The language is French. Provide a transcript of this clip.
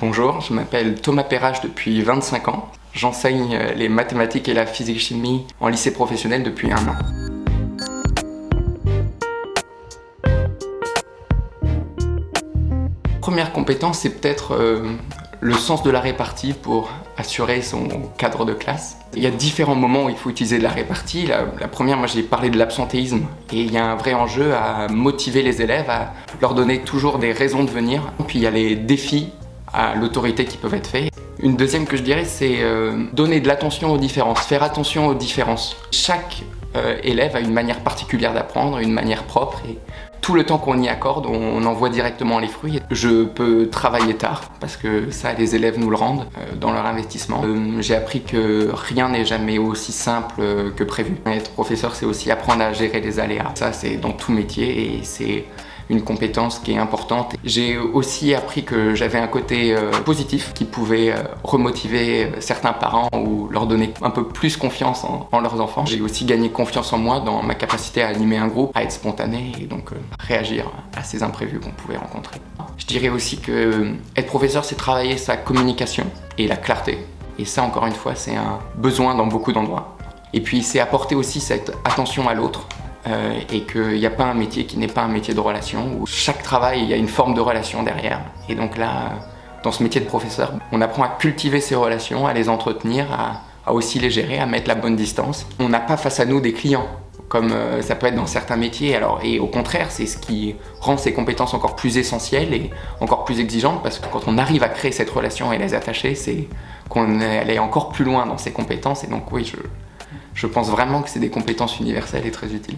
Bonjour, je m'appelle Thomas Perrache depuis 25 ans. J'enseigne les mathématiques et la physique-chimie en lycée professionnel depuis 1 an. Première compétence, c'est peut-être le sens de la répartie pour assurer son cadre de classe. Il y a différents moments où il faut utiliser de la répartie. La première, moi j'ai parlé de l'absentéisme et il y a un vrai enjeu à motiver les élèves, à leur donner toujours des raisons de venir. Puis il y a les défis à l'autorité qui peuvent être faits. Une deuxième que je dirais, c'est donner de l'attention aux différences, faire attention aux différences. Chaque élève a une manière particulière d'apprendre, une manière propre, et tout le temps qu'on y accorde, on en voit directement les fruits. Je peux travailler tard, parce que ça, les élèves nous le rendent dans leur investissement. J'ai appris que rien n'est jamais aussi simple que prévu. Être professeur, c'est aussi apprendre à gérer les aléas. Ça, c'est dans tout métier, et c'est une compétence qui est importante. J'ai aussi appris que j'avais un côté positif qui pouvait remotiver certains parents ou leur donner un peu plus confiance en leurs enfants. J'ai aussi gagné confiance en moi dans ma capacité à animer un groupe, à être spontané et donc réagir à ces imprévus qu'on pouvait rencontrer. Je dirais aussi que être professeur, c'est travailler sa communication et la clarté. Et ça, encore une fois, c'est un besoin dans beaucoup d'endroits. Et puis, c'est apporter aussi cette attention à l'autre. Et qu'il n'y a pas un métier qui n'est pas un métier de relation, où chaque travail, il y a une forme de relation derrière. Et donc là, dans ce métier de professeur, on apprend à cultiver ces relations, à les entretenir, à aussi les gérer, à mettre la bonne distance. On n'a pas face à nous des clients, comme ça peut être dans certains métiers. Et au contraire, c'est ce qui rend ces compétences encore plus essentielles et encore plus exigeantes, parce que quand on arrive à créer cette relation et les attacher, c'est qu'on est encore plus loin dans ces compétences. Et donc oui, je pense vraiment que c'est des compétences universelles et très utiles.